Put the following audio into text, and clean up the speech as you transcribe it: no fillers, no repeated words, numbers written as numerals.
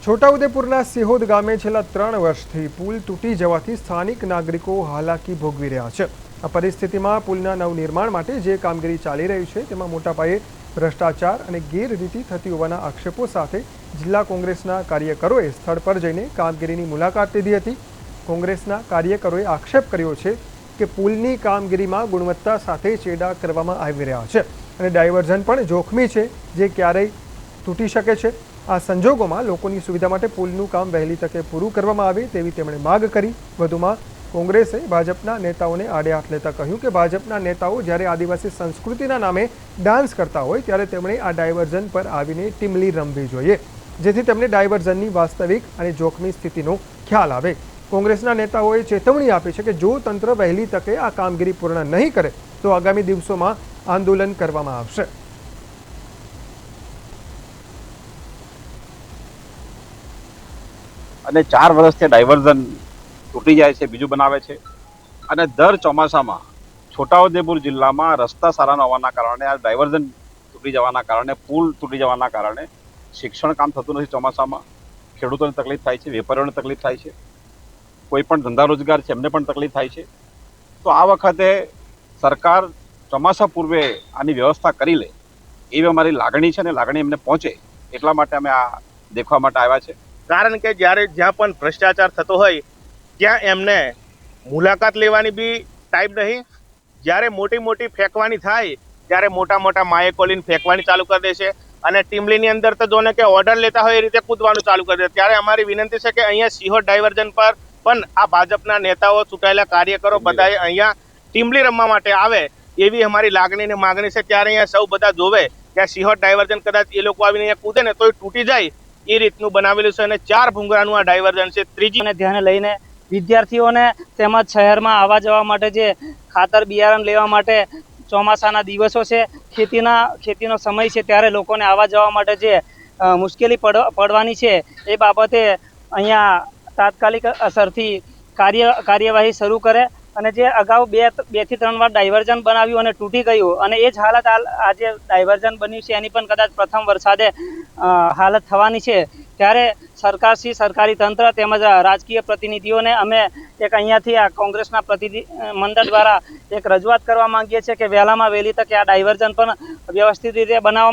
છોટાઉદેપુરના સિહોદ ગામે છેલ્લા 3 વર્ષથી પુલ તૂટી જવાથી સ્થાનિક નાગરિકો હાલાકી ભોગવી રહ્યા છે। આ પરિસ્થિતિમાં પુલના નવનિર્માણ માટે જે કામગીરી ચાલી રહી છે તેમાં મોટા પાયે ભ્રષ્ટાચાર અને ગેરરીતિ થતી હોવાના આક્ષેપો સાથે જિલ્લા કોંગ્રેસના કાર્યકરોએ સ્થળ પર જઈને કામગીરીની મુલાકાત લીધી હતી। કોંગ્રેસના કાર્યકરોએ આક્ષેપ કર્યો છે કે પુલની કામગીરીમાં ગુણવત્તા સાથે ચેડા કરવામાં આવી રહ્યા છે અને ડાયવર્ઝન પણ જોખમી છે, જે ક્યારેય તૂટી શકે છે। આ સંજોગોમાં લોકોની સુવિધા માટે પુલનું કામ વહેલી તકે પૂરું કરવામાં આવે તેવી તેમણે માગ કરી। વધુમાં કોંગ્રેસે ભાજપના નેતાઓને આડે હાથ લેતા કહ્યું કે ભાજપના નેતાઓ જ્યારે આદિવાસી સંસ્કૃતિના નામે ડાન્સ કરતા હોય ત્યારે તેમણે આ ડાયવર્ઝન પર આવીને ટીમલી રમવી જોઈએ, જેથી તેમને ડાયવર્ઝનની વાસ્તવિક અને જોખમી સ્થિતિનો ખ્યાલ આવે। કોંગ્રેસના નેતાઓએ ચેતવણી આપી છે કે જો તંત્ર વહેલી તકે આ કામગીરી પૂર્ણ નહીં કરે તો આગામી દિવસોમાં આંદોલન કરવામાં આવશે। અને 4 વર્ષથી ડાયવર્ઝન તૂટી જાય છે, બીજું બનાવે છે અને દર ચોમાસામાં છોટાઉદેપુર જિલ્લામાં રસ્તા સારા ન હોવાના કારણે, આ ડાયવર્ઝન તૂટી જવાના કારણે, પુલ તૂટી જવાના કારણે શિક્ષણ કામ થતું નથી। ચોમાસામાં ખેડૂતોને તકલીફ થાય છે, વેપારીઓને તકલીફ થાય છે, કોઈ પણ ધંધા રોજગાર છે એમને પણ તકલીફ થાય છે। તો આ વખતે સરકાર ચોમાસા પૂર્વે આની વ્યવસ્થા કરી લે એવી અમારી લાગણી છે અને લાગણી એમને પહોંચે એટલા માટે અમે આ દેખવા માટે આવ્યા છે। કારણ કે જ્યાં પણ ભ્રષ્ટાચાર થતો હોય ત્યાં એમને મુલાકાત લેવાની બી ટાઈમ નહીં। જ્યારે મોટી ફેંકવાની થાય ત્યારે મોટા માયકોલીને ફેંકવાની ચાલુ કરી દે છે અને ટીમલીની અંદર તો જોને કે ઓર્ડર લેતા હોય એ રીતે કૂદવાનું ચાલુ કરી દે। ત્યારે અમારી વિનંતી છે કે અહીંયા સિહોર ડાયવર્ઝન પર પણ આ ભાજપના નેતાઓ, ચૂંટાયેલા કાર્યકરો બધાએ અહીંયા ટીમલી રમવા માટે આવે એવી અમારી લાગણી અને માગણી છે। ત્યારે અહીંયા સૌ બધા જોવે કે સિહોર ડાયવર્ઝન કદાચ એ લોકો આવીને અહીંયા કૂદે ને તો એ તૂટી જાય એ રીતનું બનાવેલું છે અને 4 ભૂંગળાનું આ ડાયવર્ઝન છે। ત્રીજીને ધ્યાને લઈને વિદ્યાર્થીઓને તેમજ શહેરમાં આવવા જવા માટે જે ખાતર બિયારણ લેવા માટે ચોમાસાના દિવસો છે, ખેતીનો સમય છે, ત્યારે લોકોને આવવા જવા માટે જે મુશ્કેલી પડવાની છે એ બાબતે અહીંયા તાત્કાલિક અસરથી કાર્યવાહી શરૂ કરે અને જે અગાઉ 2 થી 3 વાર ડાયવર્ઝન બનાવ્યું અને તૂટી ગયું અને એ જ હાલત આજે ડાયવર્ઝન બન્યું છે એની પણ કદાચ પ્રથમ વરસાદે હાલત થવાની છે। ત્યારે સરકારશ્રી, સરકારી તંત્ર તેમજ રાજકીય પ્રતિનિધિઓને અમે એક અહીંયાથી આ કોંગ્રેસના પ્રતિનિધિ મંડળ દ્વારા એક રજૂઆત કરવા માંગીએ છીએ કે વહેલામાં વહેલી તકે આ ડાયવર્ઝન પણ વ્યવસ્થિત રીતે બનાવવામાં